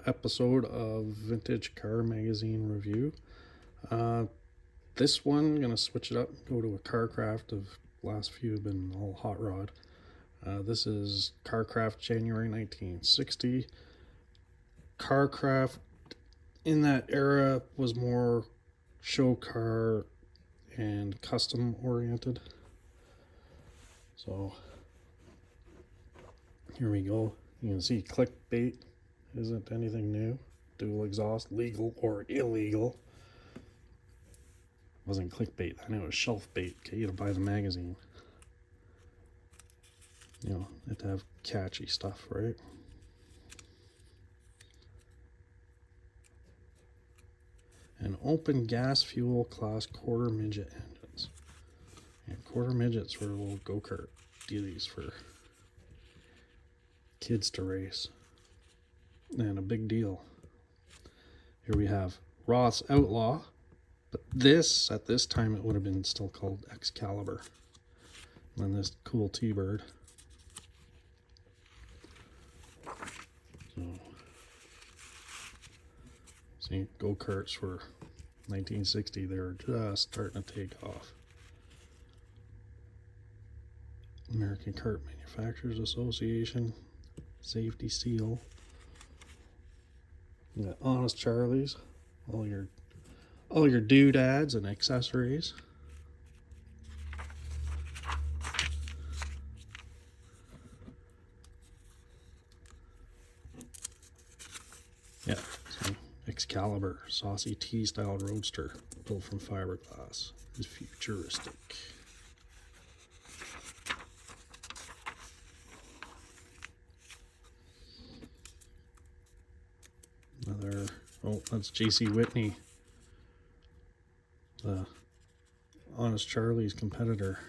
episode of Vintage Car Magazine Review. This one, I'm going to switch it up, go to a CarCraft. Of last few have been all hot rod. This is CarCraft January 1960. CarCraft in that era was more show car and custom oriented. So here we go. You can see clickbait isn't anything new. Dual exhaust, legal or illegal. Wasn't clickbait, I knew it was shelf bait. Get you to buy the magazine. You know, you have to have catchy stuff, right? And open gas fuel class quarter midget engines. And quarter midgets for a little go-kart dealies for kids to race. And a big deal. Here we have Roth's Outlaw. But this, at this time, it would have been still called Excalibur. And this cool T-Bird. So, see, go-karts for 1960, they were just starting to take off. American Kart Manufacturers Association, safety seal. You got Honest Charlie's, all your doodads and accessories. Yeah, so Excalibur, saucy T-style roadster built from fiberglass. It's futuristic. Another, oh, that's J.C. Whitney, the Honest Charlie's competitor.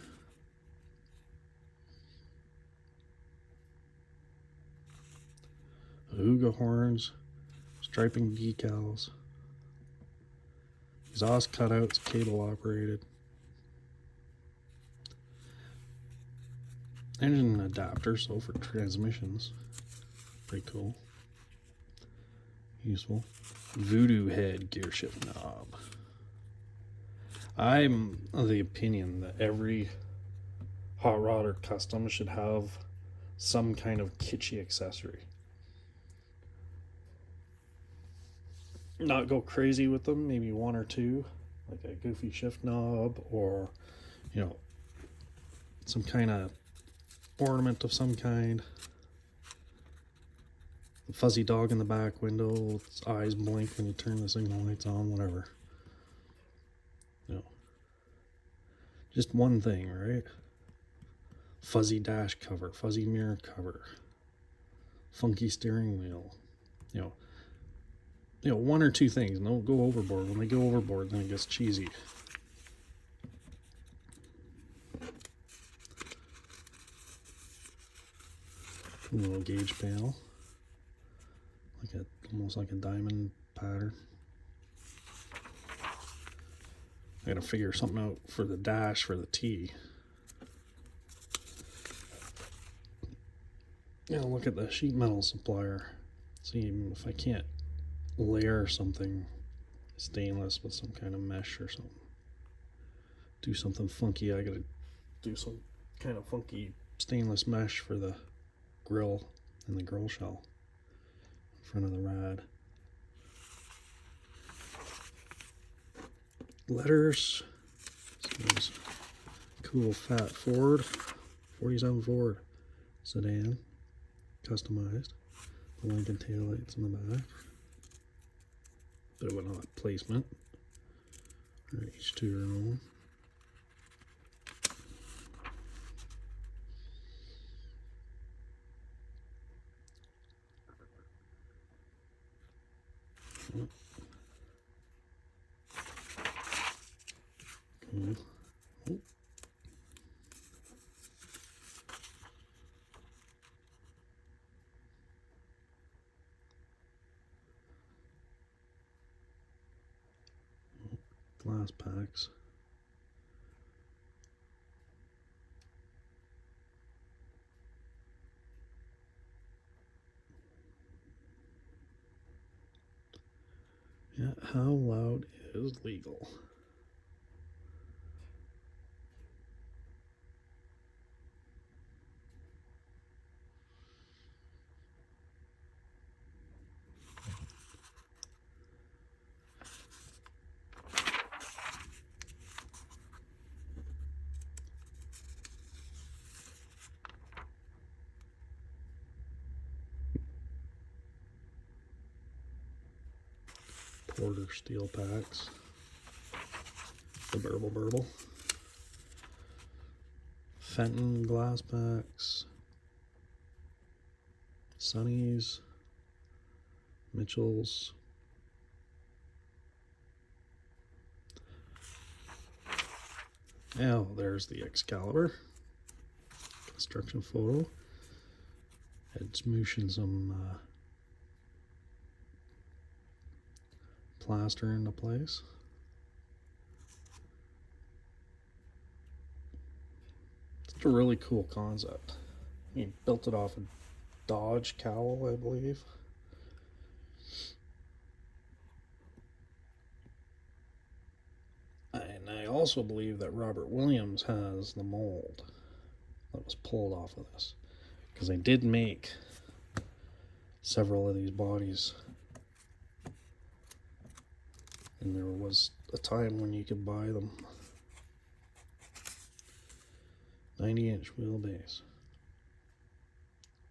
Huga horns, striping decals, exhaust cutouts, cable operated, engine adapter, so for transmissions, pretty cool, useful. Voodoo head gear shift knob. I'm of the opinion that every hot rod or custom should have some kind of kitschy accessory. Not go crazy with them, maybe one or two, like a goofy shift knob, or you know, some kind of ornament of some kind. The fuzzy dog in the back window, its eyes blink when you turn the signal lights on, whatever. No, just one thing, right? Fuzzy dash cover, fuzzy mirror cover, funky steering wheel. You know, one or two things. Don't go overboard. When they go overboard, then it gets cheesy. A little gauge panel, almost like a diamond pattern. I gotta figure something out for the dash for the T. Yeah, look at the sheet metal supplier. See if I can't layer something stainless with some kind of mesh or something. Do something funky. I gotta do some kind of funky stainless mesh for the grill and the grill shell in front of the rad. Letters. This cool fat Ford, 47 Ford sedan, customized. The Lincoln taillights in the back. Bit of an odd placement. Each to your own. Cool. Oh. Glass packs. How loud is legal? Porter steel packs. The burble. Fenton glass packs. Sunnies. Mitchell's. Oh, there's the Excalibur. Construction photo. Had smooshing some plaster into place. It's a really cool concept. He built it off a Dodge cowl, I believe. And I also believe that Robert Williams has the mold that was pulled off of this, because they did make several of these bodies, and there was a time when you could buy them. 90-inch wheelbase.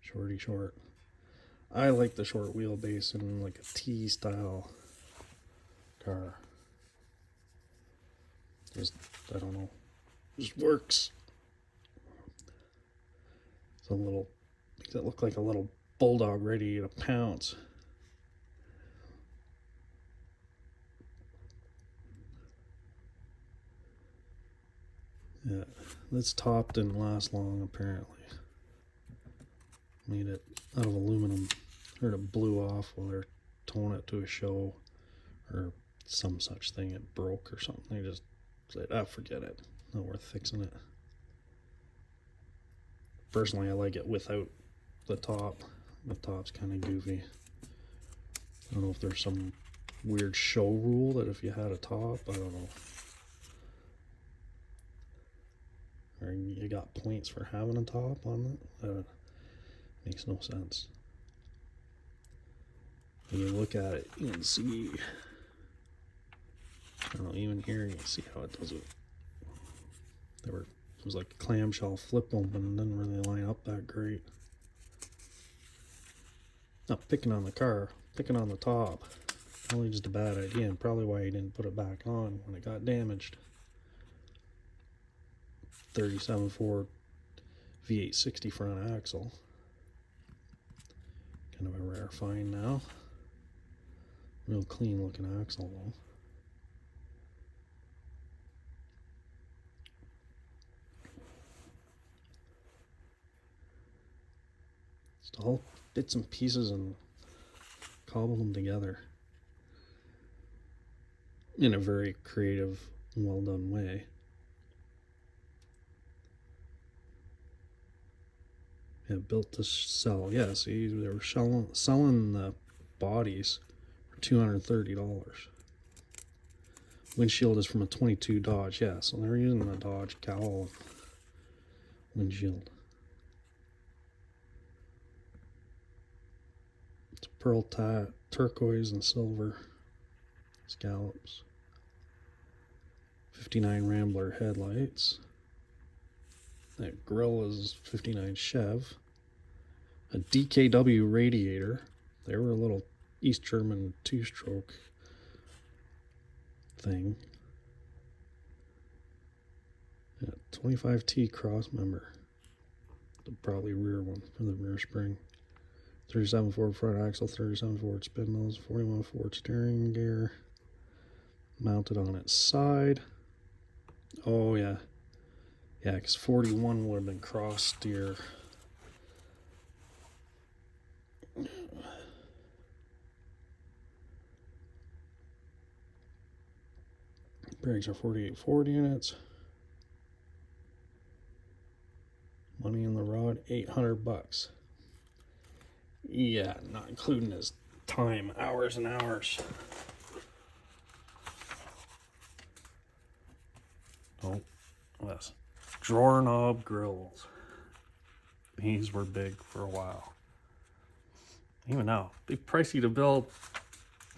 Shorty short. I like the short wheelbase in like a T style car. Just, I don't know, just works. It's a little, makes it look like a little bulldog ready to pounce. Yeah, this top didn't last long apparently. Made it out of aluminum. Heard it blew off while they're towing it to a show or some such thing. It broke or something. They just said, ah, forget it. Not worth fixing it. Personally, I like it without the top. The top's kind of goofy. I don't know if there's some weird show rule that if you had a top, I don't know. Or you got points for having a top on it. Makes no sense. When you look at it, you can see, I don't know, even here you can see how it does it. It was like a clamshell flip open and didn't really line up that great. Not picking on the car, picking on the top. Probably just a bad idea, and probably why he didn't put it back on when it got damaged. 37 Ford V860 front axle. Kind of a rare find now. Real clean looking axle though. Just all bits and pieces and cobbled them together in a very creative, well done way. Yeah, built to sell. Yeah, see, they were selling the bodies for $230. Windshield is from a 22 Dodge. Yeah, so they're using a Dodge cowl windshield. It's pearl turquoise and silver scallops. 59 Rambler headlights. That grill is 59 Chev. A DKW radiator. They were a little East German two-stroke thing. Yeah, 25T cross member. The probably rear one for the rear spring. 37 Ford front axle, 37 Ford spindles, 41 Ford steering gear. Mounted on its side. Oh yeah. Yeah, because 41 would have been cross steer. Brakes are 48 Ford units. Money in the rod, $800. Yeah, not including his time, hours and hours. Oh, yes. Drawer knob grills. These were big for a while. Even now, they're pricey to build.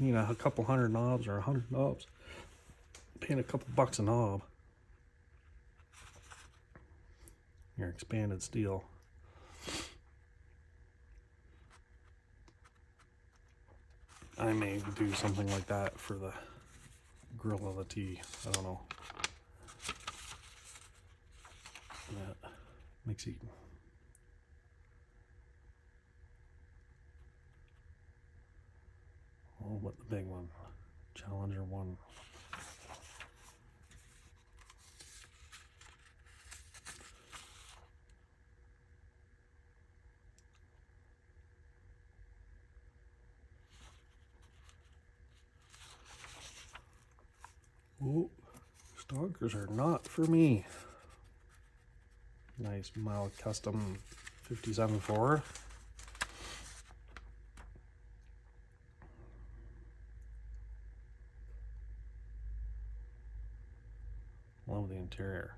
You know, a couple hundred knobs or 100 knobs. Paying a couple bucks a knob. Your expanded steel. I may do something like that for the grill of the tea. I don't know. That makes it. Oh, but the big one, Challenger 1. Oh, Stonkers are not for me. Nice mild custom 57.4. Love the interior.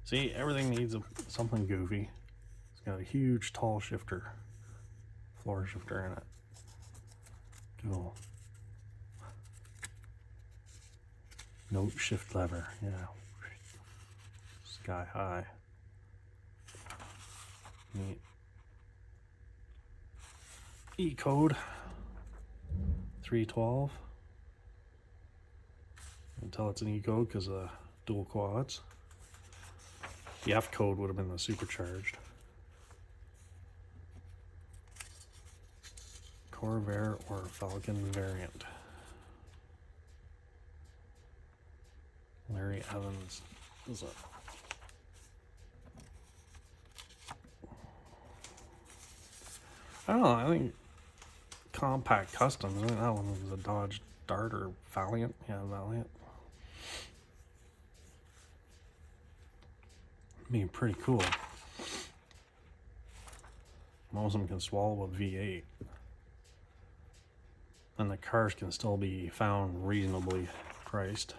See, everything needs something goofy. It's got a huge tall shifter, floor shifter in it. Cool. Note shift lever, yeah. Sky high. Neat. E-code 312. You can tell it's an E-code because of the dual quads. The F code would have been the supercharged. Corvair or Falcon variant. Larry Evans is a I don't know, I think Compact Customs, I think that one was a Dodge Dart or Valiant. Yeah, Valiant. I mean, pretty cool. Most of them can swallow a V8. And the cars can still be found reasonably priced.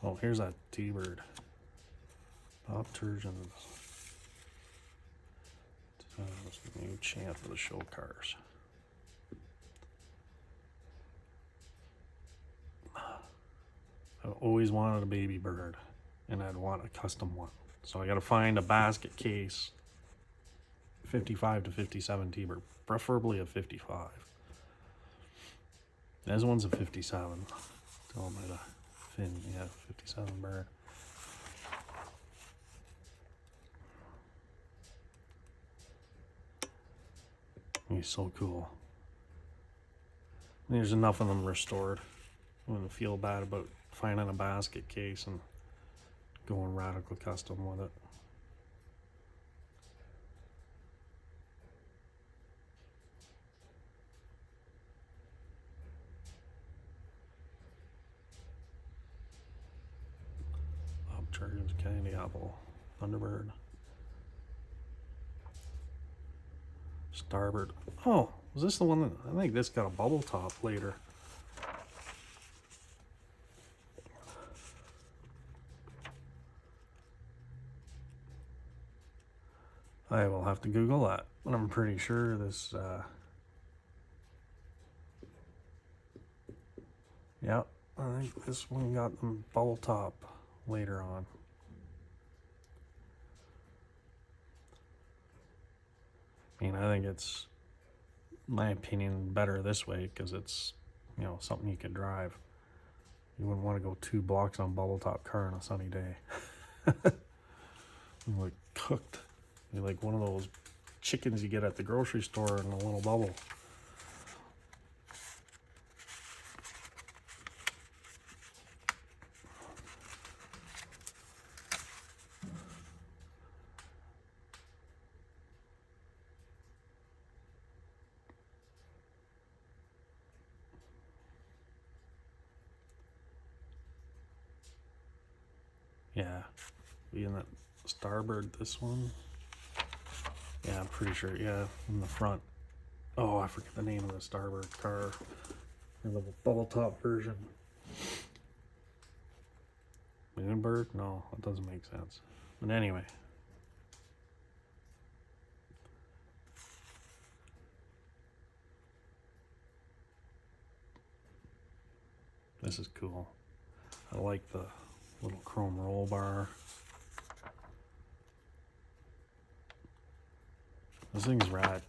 Oh, here's that T-Bird. Bob Turgeon's new champ for the show cars. I've always wanted a baby bird, and I'd want a custom one. So I got to find a basket case, 55 to 57 T-Bird, preferably a 55. This one's a 57. Tell me the fin, yeah, 57 bird. He's so cool. There's enough of them restored. I wouldn't feel bad about finding a basket case and going radical custom with it. Bob Turgeon's Candy Apple, Thunderbird, Starboard. Oh, was this the one that I think this got a bubble top later? I will have to Google that, but I'm pretty sure this. Yeah, I think this one got the bubble top later on. I mean, I think it's, in my opinion, better this way because it's, you know, something you can drive. You wouldn't want to go 2 blocks on bubble top car on a sunny day. Like cooked. You're like one of those chickens you get at the grocery store in a little bubble. Yeah, being that Starboard, this one. Yeah, I'm pretty sure. Yeah, in the front. Oh, I forget the name of the Starboard car. Or the bubble top version. Moonbird? No, that doesn't make sense. But anyway. This is cool. I like the little chrome roll bar. This thing's rad.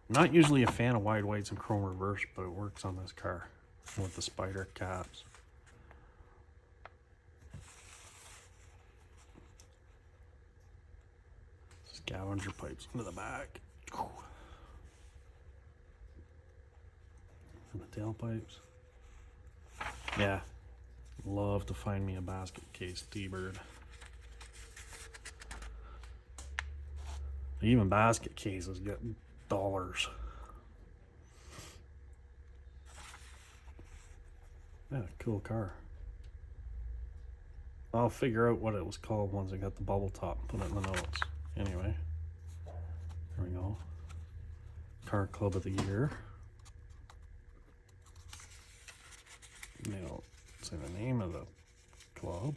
I'm not usually a fan of wide whites and chrome reverse, but it works on this car with the spider caps. Scavenger pipes into the back. And the tailpipes. Yeah. Love to find me a basket case T-Bird. Even basket cases get dollars. Yeah, cool car. I'll figure out what it was called once I got the bubble top and put it in the notes. Anyway, there we go. Car Club of the Year. They don't say the name of the club.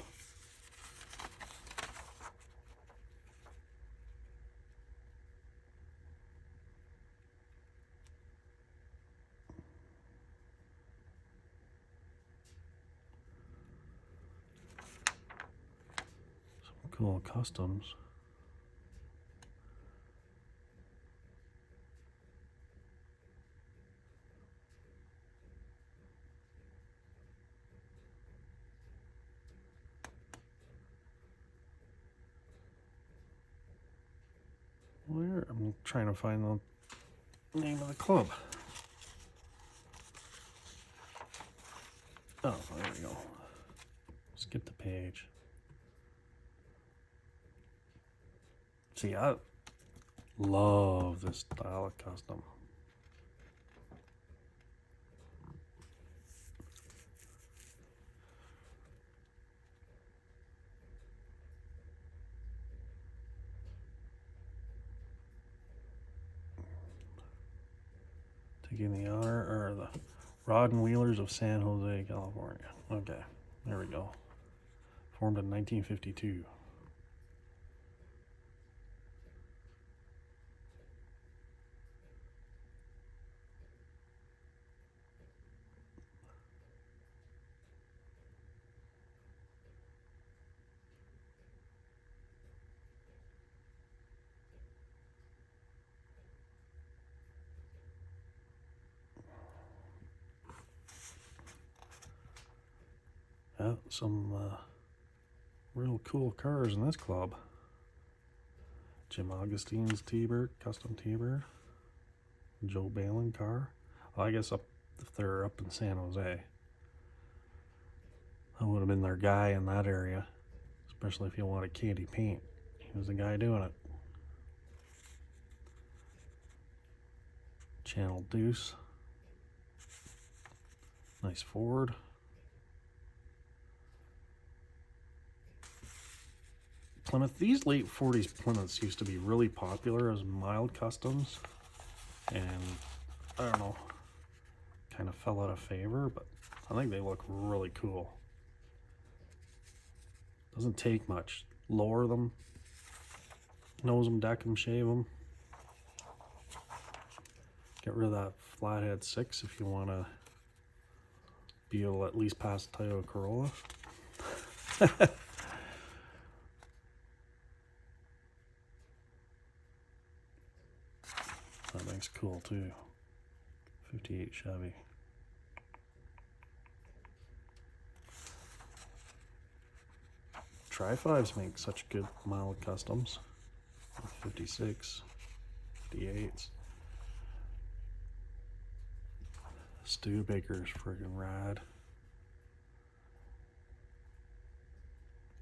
Some cool customs. Where? I'm trying to find the name of the club. Oh, there we go. Skip the page. See, I love this style of custom. Taking the honor, or the Rod and Wheelers of San Jose, California. Okay, there we go. Formed in 1952. Yeah, some real cool cars in this club. Jim Augustine's T-Bird, custom T-Bird. Joe Balin car. Well, I guess if they're up in San Jose, I would have been their guy in that area, especially if you wanted candy paint. He was the guy doing it. Channel Deuce. Nice Ford. Plymouth. These late 40s Plymouths used to be really popular as mild customs, and I don't know, kind of fell out of favor, but I think they look really cool. Doesn't take much. Lower them, nose them, deck them, shave them. Get rid of that flathead 6 if you want to be able to at least pass the Toyota Corolla. That thing's cool too. 58 Chevy. Tri-5s make such good mild customs. 56, 58s. Studebaker's friggin' rad.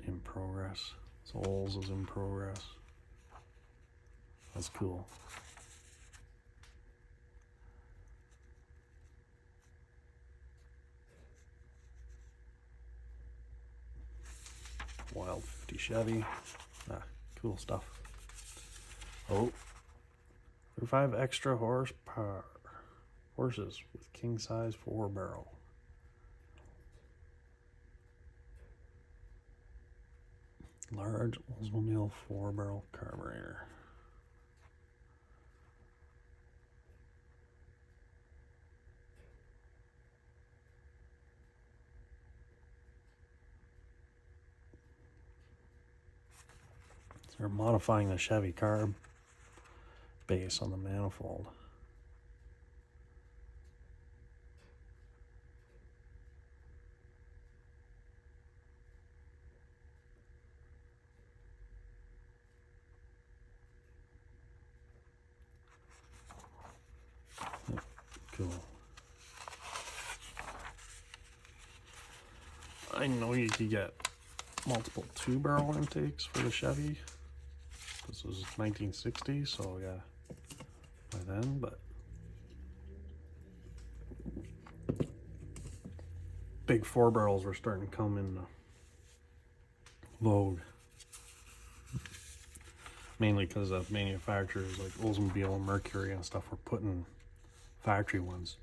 In progress. Souls is in progress. That's cool. Wild 50 Chevy. Cool stuff. Oh, 35 extra horsepower. Horses with king size 4-barrel. Large Oldsmobile 4-barrel carburetor. So they're modifying the Chevy carb base on the manifold. Cool. I know you could get multiple 2-barrel intakes for the Chevy. This was 1960, so yeah, by then, but big 4-barrels were starting to come in vogue. Mainly because of manufacturers like Oldsmobile and Mercury and stuff were putting factory ones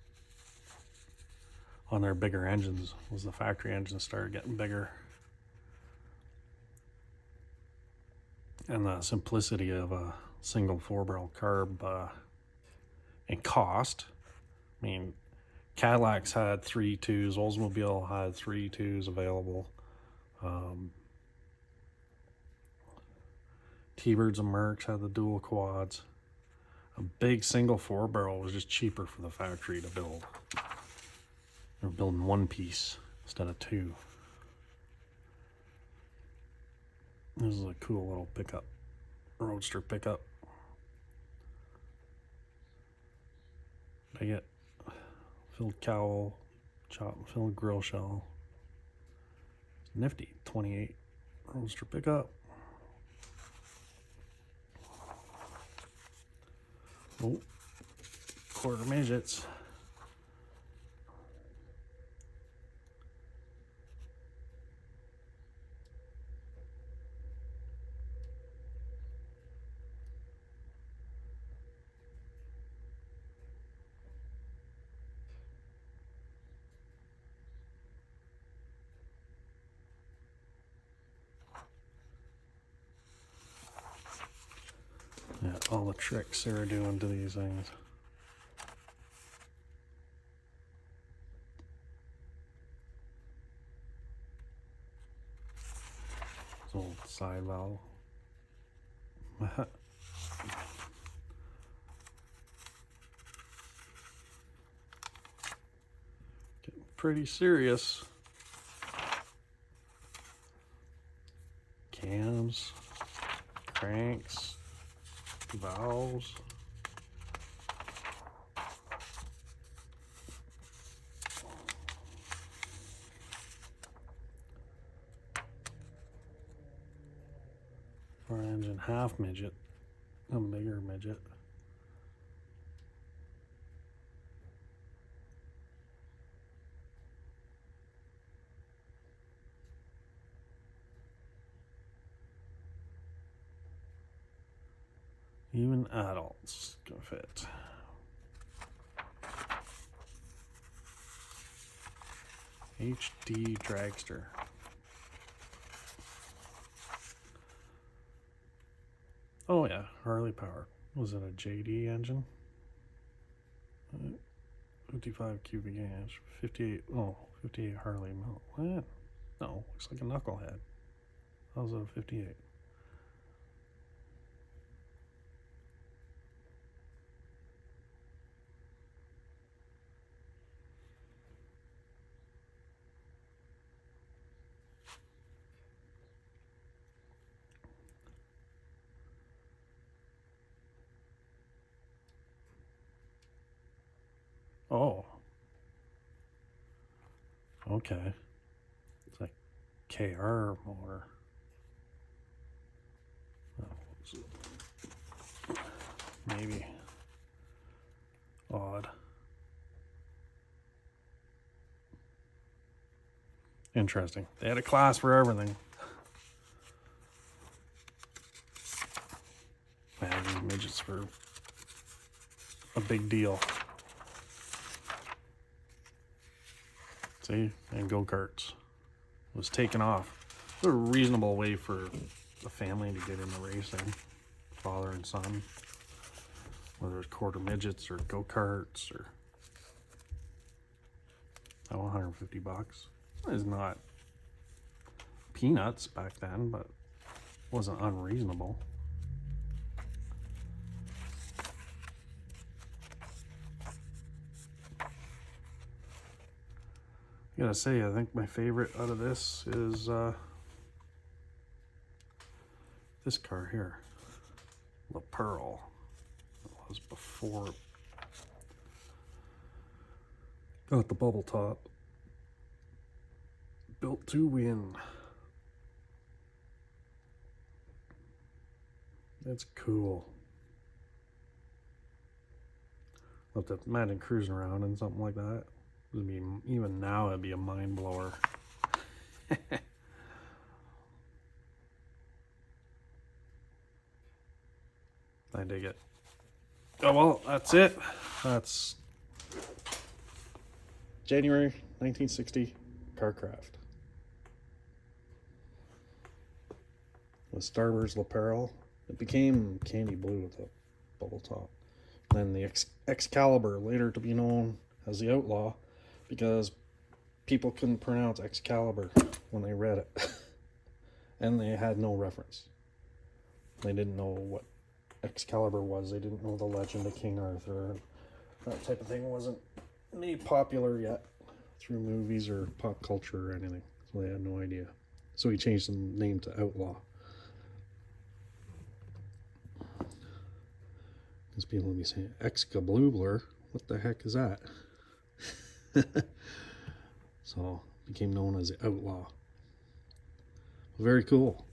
on their bigger engines. As the factory engines started getting bigger, and the simplicity of a single 4-barrel carb and cost. I mean, Cadillacs had 3.2s, Oldsmobile had 3.2s available. T-Birds and Mercs had the dual quads. A big single 4-barrel was just cheaper for the factory to build. They were building one piece instead of two. This is a cool little pickup, roadster pickup. Bigot, filled cowl, filled grill shell. Nifty 28 roadster pickup. Oh, quarter midgets. Yeah, all the tricks they were doing to these things. This old side valve. Getting pretty serious. Cams, cranks, valves. Our engine half midget, a bigger midget. Even adults can fit. HD dragster. Oh yeah, Harley power. Was it a JD engine? 55 cubic inch, 58. Oh, 58 Harley. What? No, looks like a knucklehead. How's it a 58? Oh. Okay. It's like KR motor. Oh, maybe. Odd. Interesting. They had a class for everything. Man, these midgets were a big deal. See? And go-karts. It was taken off. It was a reasonable way for a family to get into racing, father and son, whether it's quarter midgets or go-karts or 150 bucks is not peanuts back then, but wasn't unreasonable. I gotta say, I think my favorite out of this is this car here, La Pearl. It was before it got the bubble top. Built to win. That's cool. I'll have to imagine cruising around in something like that. It'd be, even now, it'd be a mind blower. I dig it. Oh well, that's it. That's January 1960 Carcraft. With Starburst La Pearl. It became candy blue with a bubble top. Then the Excalibur, later to be known as the Outlaw, because people couldn't pronounce Excalibur when they read it. And they had no reference. They didn't know what Excalibur was. They didn't know the legend of King Arthur. That type of thing wasn't made popular yet through movies or pop culture or anything. So they had no idea. So he changed the name to Outlaw. Because people will be saying, Excalibur, what the heck is that? So became known as the Outlaw. Very cool.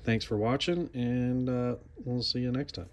Thanks for watching, and we'll see you next time.